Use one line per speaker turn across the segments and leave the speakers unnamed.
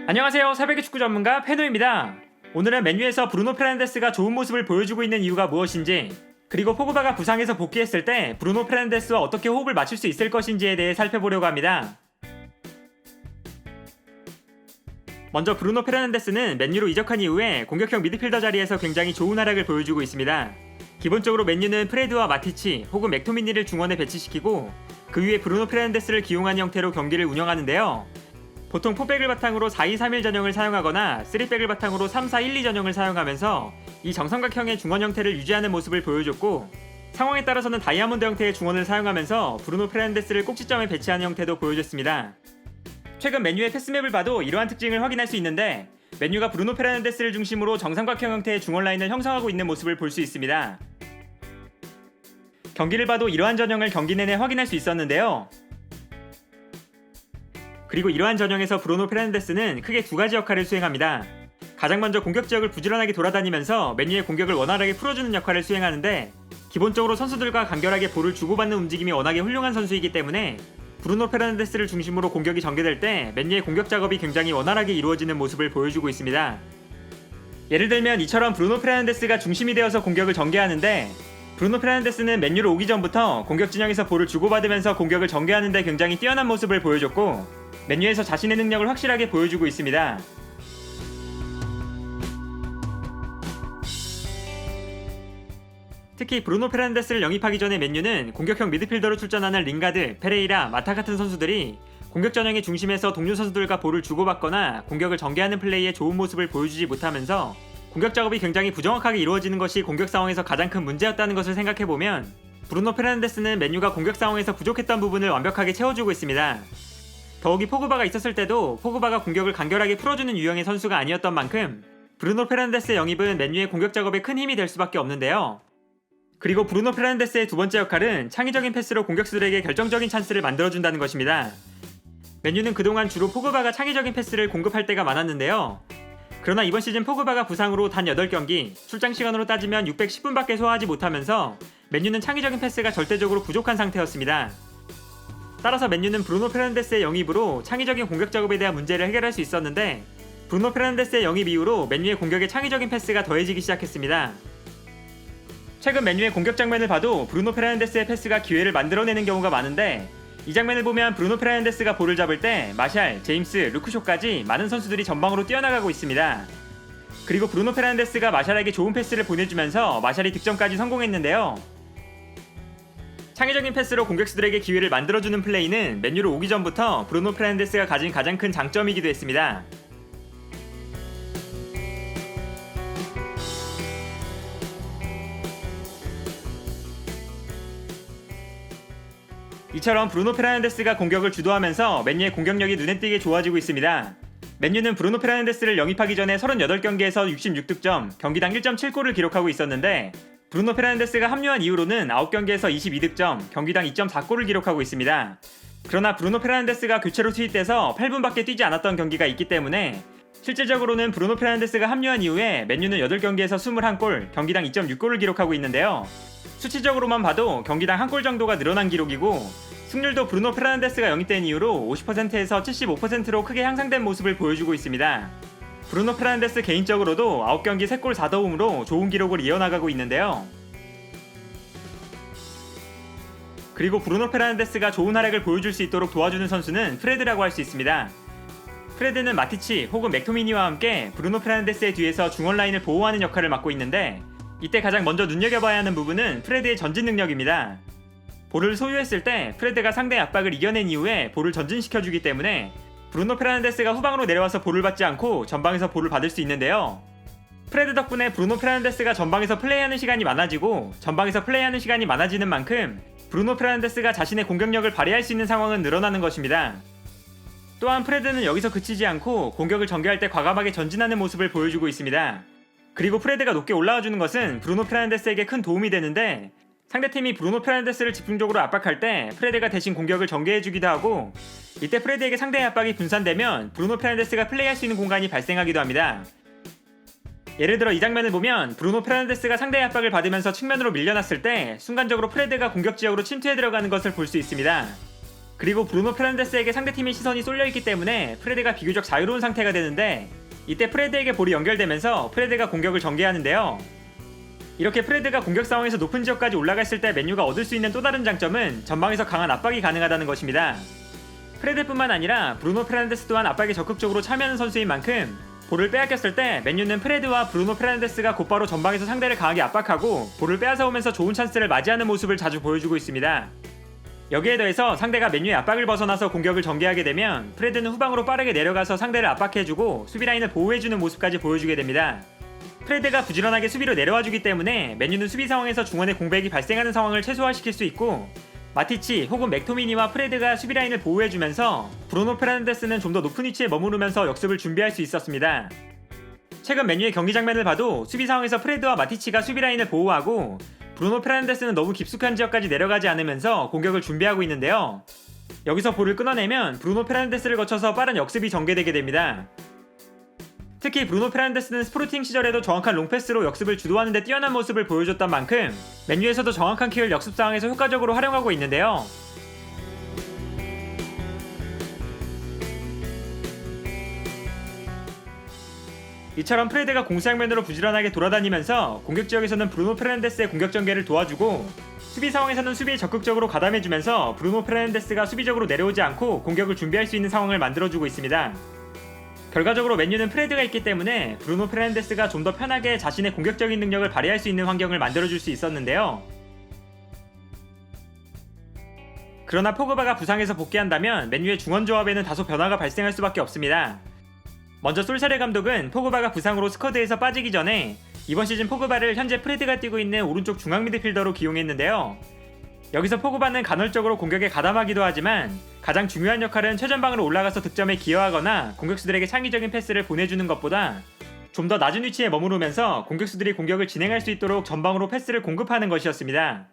안녕하세요. 새벽의 축구 전문가 페노입니다. 오늘은 맨유에서 브루노 페르난데스가 좋은 모습을 보여주고 있는 이유가 무엇인지, 그리고 포그바가 부상에서 복귀했을 때 브루노 페르난데스와 어떻게 호흡을 맞출 수 있을 것인지에 대해 살펴보려고 합니다. 먼저 브루노 페르난데스는 맨유로 이적한 이후에 공격형 미드필더 자리에서 굉장히 좋은 활약을 보여주고 있습니다. 기본적으로 맨유는 프레드와 마티치 혹은 맥토미니를 중원에 배치시키고 그 위에 브루노 페르난데스를 기용한 형태로 경기를 운영하는데요. 보통 4백을 바탕으로 4-2-3-1 전형을 사용하거나 3백을 바탕으로 3-4-1-2 전형을 사용하면서 이 정삼각형의 중원 형태를 유지하는 모습을 보여줬고, 상황에 따라서는 다이아몬드 형태의 중원을 사용하면서 브루노 페르난데스를 꼭지점에 배치하는 형태도 보여줬습니다. 최근 맨유의 패스맵을 봐도 이러한 특징을 확인할 수 있는데, 맨유가 브루노 페르난데스를 중심으로 정삼각형 형태의 중원 라인을 형성하고 있는 모습을 볼 수 있습니다. 경기를 봐도 이러한 전형을 경기 내내 확인할 수 있었는데요. 그리고 이러한 전형에서 브루노 페르난데스는 크게 두 가지 역할을 수행합니다. 가장 먼저 공격 지역을 부지런하게 돌아다니면서 맨유의 공격을 원활하게 풀어주는 역할을 수행하는데, 기본적으로 선수들과 간결하게 볼을 주고받는 움직임이 워낙에 훌륭한 선수이기 때문에 브루노 페르난데스를 중심으로 공격이 전개될 때 맨유의 공격 작업이 굉장히 원활하게 이루어지는 모습을 보여주고 있습니다. 예를 들면 이처럼 브루노 페르난데스가 중심이 되어서 공격을 전개하는데, 브루노 페르난데스는 맨유로 오기 전부터 공격 진영에서 볼을 주고받으면서 공격을 전개하는 데 굉장히 뛰어난 모습을 보여줬고, 맨유에서 자신의 능력을 확실하게 보여주고 있습니다. 특히 브루노 페르난데스를 영입하기 전에 맨유는 공격형 미드필더로 출전하는 링가드, 페레이라, 마타 같은 선수들이 공격 전형의 중심에서 동료 선수들과 볼을 주고받거나 공격을 전개하는 플레이에 좋은 모습을 보여주지 못하면서 공격 작업이 굉장히 부정확하게 이루어지는 것이 공격 상황에서 가장 큰 문제였다는 것을 생각해보면, 브루노 페르난데스는 맨유가 공격 상황에서 부족했던 부분을 완벽하게 채워주고 있습니다. 더욱이 포그바가 있었을 때도 포그바가 공격을 간결하게 풀어주는 유형의 선수가 아니었던 만큼 브루노 페르난데스의 영입은 맨유의 공격 작업에 큰 힘이 될 수밖에 없는데요. 그리고 브루노 페르난데스의 두 번째 역할은 창의적인 패스로 공격수들에게 결정적인 찬스를 만들어준다는 것입니다. 맨유는 그동안 주로 포그바가 창의적인 패스를 공급할 때가 많았는데요. 그러나 이번 시즌 포그바가 부상으로 단 8경기, 출장 시간으로 따지면 610분밖에 소화하지 못하면서 맨유는 창의적인 패스가 절대적으로 부족한 상태였습니다. 따라서 맨유는 브루노 페르난데스의 영입으로 창의적인 공격 작업에 대한 문제를 해결할 수 있었는데, 브루노 페르난데스의 영입 이후로 맨유의 공격에 창의적인 패스가 더해지기 시작했습니다. 최근 맨유의 공격 장면을 봐도 브루노 페르난데스의 패스가 기회를 만들어내는 경우가 많은데, 이 장면을 보면 브루노 페르난데스가 볼을 잡을 때 마샬, 제임스, 루크쇼까지 많은 선수들이 전방으로 뛰어나가고 있습니다. 그리고 브루노 페르난데스가 마샬에게 좋은 패스를 보내주면서 마샬이 득점까지 성공했는데요. 창의적인 패스로 공격수들에게 기회를 만들어주는 플레이는 맨유로 오기 전부터 브루노 페르난데스가 가진 가장 큰 장점이기도 했습니다. 이처럼 브루노 페르난데스가 공격을 주도하면서 맨유의 공격력이 눈에 띄게 좋아지고 있습니다. 맨유는 브루노 페르난데스를 영입하기 전에 38경기에서 66득점, 경기당 1.7골을 기록하고 있었는데, 브루노 페르난데스가 합류한 이후로는 9경기에서 22득점, 경기당 2.4골을 기록하고 있습니다. 그러나 브루노 페르난데스가 교체로 투입돼서 8분밖에 뛰지 않았던 경기가 있기 때문에 실질적으로는 브루노 페르난데스가 합류한 이후에 맨유는 8경기에서 21골, 경기당 2.6골을 기록하고 있는데요. 수치적으로만 봐도 경기당 1골 정도가 늘어난 기록이고, 승률도 브루노 페르난데스가 영입된 이후로 50%에서 75%로 크게 향상된 모습을 보여주고 있습니다. 브루노 페르난데스 개인적으로도 9경기 3골 4도움으로 좋은 기록을 이어나가고 있는데요. 그리고 브루노 페르난데스가 좋은 활약을 보여줄 수 있도록 도와주는 선수는 프레드라고 할 수 있습니다. 프레드는 마티치 혹은 맥토미니와 함께 브루노 페르난데스의 뒤에서 중원 라인을 보호하는 역할을 맡고 있는데, 이때 가장 먼저 눈여겨봐야 하는 부분은 프레드의 전진 능력입니다. 볼을 소유했을 때 프레드가 상대의 압박을 이겨낸 이후에 볼을 전진시켜주기 때문에 브루노 페르난데스가 후방으로 내려와서 볼을 받지 않고 전방에서 볼을 받을 수 있는데요. 프레드 덕분에 브루노 페르난데스가 전방에서 플레이하는 시간이 많아지고, 전방에서 플레이하는 시간이 많아지는 만큼 브루노 페르난데스가 자신의 공격력을 발휘할 수 있는 상황은 늘어나는 것입니다. 또한 프레드는 여기서 그치지 않고 공격을 전개할 때 과감하게 전진하는 모습을 보여주고 있습니다. 그리고 프레드가 높게 올라와주는 것은 브루노 페르난데스에게 큰 도움이 되는데, 상대팀이 브루노 페르난데스를 집중적으로 압박할 때 프레드가 대신 공격을 전개해주기도 하고, 이때 프레드에게 상대의 압박이 분산되면 브루노 페르난데스가 플레이할 수 있는 공간이 발생하기도 합니다. 예를 들어 이 장면을 보면 브루노 페르난데스가 상대의 압박을 받으면서 측면으로 밀려났을 때 순간적으로 프레드가 공격 지역으로 침투해 들어가는 것을 볼 수 있습니다. 그리고 브루노 페르난데스에게 상대팀의 시선이 쏠려있기 때문에 프레드가 비교적 자유로운 상태가 되는데, 이때 프레드에게 볼이 연결되면서 프레드가 공격을 전개하는데요. 이렇게 프레드가 공격 상황에서 높은 지역까지 올라갔을 때 맨유가 얻을 수 있는 또 다른 장점은 전방에서 강한 압박이 가능하다는 것입니다. 프레드뿐만 아니라 브루노 페르난데스 또한 압박에 적극적으로 참여하는 선수인 만큼 볼을 빼앗겼을 때 맨유는 프레드와 브루노 페르난데스가 곧바로 전방에서 상대를 강하게 압박하고 볼을 빼앗아오면서 좋은 찬스를 맞이하는 모습을 자주 보여주고 있습니다. 여기에 더해서 상대가 맨유의 압박을 벗어나서 공격을 전개하게 되면 프레드는 후방으로 빠르게 내려가서 상대를 압박해주고 수비라인을 보호해주는 모습까지 보여주게 됩니다. 프레드가 부지런하게 수비로 내려와주기 때문에 맨유는 수비 상황에서 중원에 공백이 발생하는 상황을 최소화시킬 수 있고, 마티치 혹은 맥토미니와 프레드가 수비라인을 보호해주면서 브루노 페르난데스는 좀 더 높은 위치에 머무르면서 역습을 준비할 수 있었습니다. 최근 맨유의 경기 장면을 봐도 수비 상황에서 프레드와 마티치가 수비라인을 보호하고 브루노 페르난데스는 너무 깊숙한 지역까지 내려가지 않으면서 공격을 준비하고 있는데요. 여기서 볼을 끊어내면 브루노 페르난데스를 거쳐서 빠른 역습이 전개되게 됩니다. 특히 브루노 페르난데스는 스포르팅 시절에도 정확한 롱패스로 역습을 주도하는 데 뛰어난 모습을 보여줬던 만큼 맨유에서도 정확한 킥을 역습 상황에서 효과적으로 활용하고 있는데요. 이처럼 프레드가 공수양면으로 부지런하게 돌아다니면서 공격 지역에서는 브루노 페르난데스의 공격 전개를 도와주고, 수비 상황에서는 수비에 적극적으로 가담해주면서 브루노 페르난데스가 수비적으로 내려오지 않고 공격을 준비할 수 있는 상황을 만들어주고 있습니다. 결과적으로 맨유는 프레드가 있기 때문에 브루노 페르난데스가 좀 더 편하게 자신의 공격적인 능력을 발휘할 수 있는 환경을 만들어줄 수 있었는데요. 그러나 포그바가 부상에서 복귀한다면 맨유의 중원 조합에는 다소 변화가 발생할 수밖에 없습니다. 먼저 솔샤르 감독은 포그바가 부상으로 스쿼드에서 빠지기 전에 이번 시즌 포그바를 현재 프레드가 뛰고 있는 오른쪽 중앙 미드필더로 기용했는데요. 여기서 포그바는 간헐적으로 공격에 가담하기도 하지만 가장 중요한 역할은 최전방으로 올라가서 득점에 기여하거나 공격수들에게 창의적인 패스를 보내주는 것보다 좀 더 낮은 위치에 머무르면서 공격수들이 공격을 진행할 수 있도록 전방으로 패스를 공급하는 것이었습니다.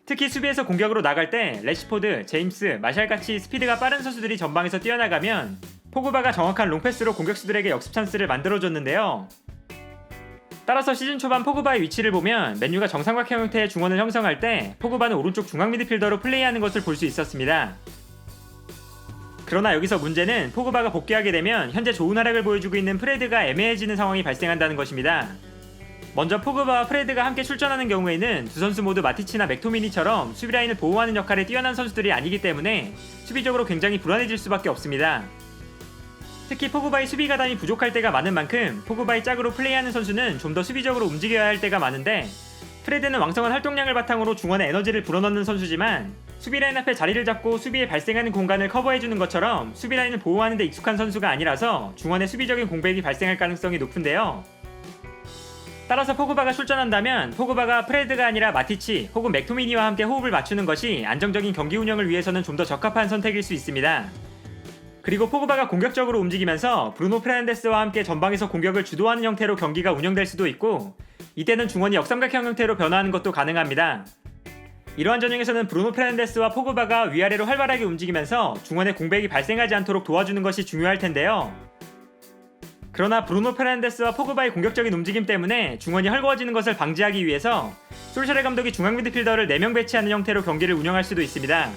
특히 수비에서 공격으로 나갈 때 레시포드, 제임스, 마샬같이 스피드가 빠른 선수들이 전방에서 뛰어나가면 포그바가 정확한 롱패스로 공격수들에게 역습 찬스를 만들어줬는데요. 따라서 시즌 초반 포그바의 위치를 보면 맨유가 정삼각형 형태의 중원을 형성할 때 포그바는 오른쪽 중앙 미드필더로 플레이하는 것을 볼 수 있었습니다. 그러나 여기서 문제는 포그바가 복귀하게 되면 현재 좋은 활약을 보여주고 있는 프레드가 애매해지는 상황이 발생한다는 것입니다. 먼저 포그바와 프레드가 함께 출전하는 경우에는 두 선수 모두 마티치나 맥토미니처럼 수비라인을 보호하는 역할에 뛰어난 선수들이 아니기 때문에 수비적으로 굉장히 불안해질 수밖에 없습니다. 특히 포그바의 수비 가담이 부족할 때가 많은 만큼 포그바의 짝으로 플레이하는 선수는 좀 더 수비적으로 움직여야 할 때가 많은데, 프레드는 왕성한 활동량을 바탕으로 중원에 에너지를 불어넣는 선수지만 수비라인 앞에 자리를 잡고 수비에 발생하는 공간을 커버해주는 것처럼 수비라인을 보호하는 데 익숙한 선수가 아니라서 중원에 수비적인 공백이 발생할 가능성이 높은데요. 따라서 포그바가 출전한다면 포그바가 프레드가 아니라 마티치 혹은 맥토미니와 함께 호흡을 맞추는 것이 안정적인 경기 운영을 위해서는 좀 더 적합한 선택일 수 있습니다. 그리고 포그바가 공격적으로 움직이면서 브루노 페르난데스와 함께 전방에서 공격을 주도하는 형태로 경기가 운영될 수도 있고, 이때는 중원이 역삼각형 형태로 변화하는 것도 가능합니다. 이러한 전형에서는 브루노 페르난데스와 포그바가 위아래로 활발하게 움직이면서 중원에 공백이 발생하지 않도록 도와주는 것이 중요할 텐데요. 그러나 브루노 페르난데스와 포그바의 공격적인 움직임 때문에 중원이 헐거워지는 것을 방지하기 위해서 솔샤르 감독이 중앙 미드필더를 4명 배치하는 형태로 경기를 운영할 수도 있습니다.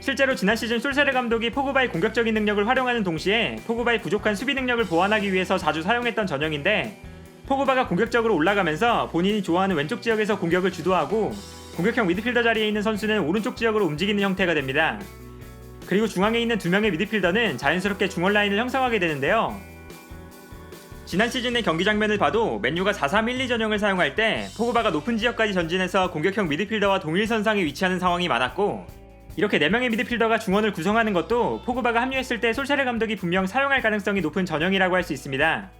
실제로 지난 시즌 솔샤르 감독이 포그바의 공격적인 능력을 활용하는 동시에 포그바의 부족한 수비 능력을 보완하기 위해서 자주 사용했던 전형인데, 포그바가 공격적으로 올라가면서 본인이 좋아하는 왼쪽 지역에서 공격을 주도하고 공격형 미드필더 자리에 있는 선수는 오른쪽 지역으로 움직이는 형태가 됩니다. 그리고 중앙에 있는 2명의 미드필더는 자연스럽게 중원 라인을 형성하게 되는데요. 지난 시즌의 경기 장면을 봐도 맨유가 4-3-1-2 전형을 사용할 때 포그바가 높은 지역까지 전진해서 공격형 미드필더와 동일선상에 위치하는 상황이 많았고, 이렇게 4명의 미드필더가 중원을 구성하는 것도 포그바가 합류했을 때 솔샤르 감독이 분명 사용할 가능성이 높은 전형이라고 할 수 있습니다.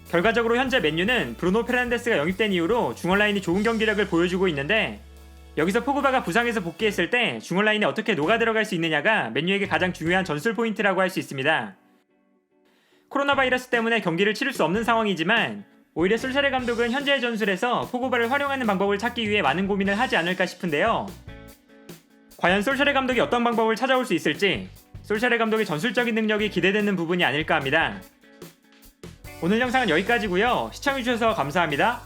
결과적으로 현재 맨유는 브루노 페르난데스가 영입된 이후로 중원 라인이 좋은 경기력을 보여주고 있는데, 여기서 포그바가 부상에서 복귀했을 때 중원 라인에 어떻게 녹아들어갈 수 있느냐가 맨유에게 가장 중요한 전술 포인트라고 할 수 있습니다. 코로나 바이러스 때문에 경기를 치를 수 없는 상황이지만 오히려 솔샤르 감독은 현재의 전술에서 포그바를 활용하는 방법을 찾기 위해 많은 고민을 하지 않을까 싶은데요. 과연 솔샤르 감독이 어떤 방법을 찾아올 수 있을지 솔샤르 감독의 전술적인 능력이 기대되는 부분이 아닐까 합니다. 오늘 영상은 여기까지고요. 시청해주셔서 감사합니다.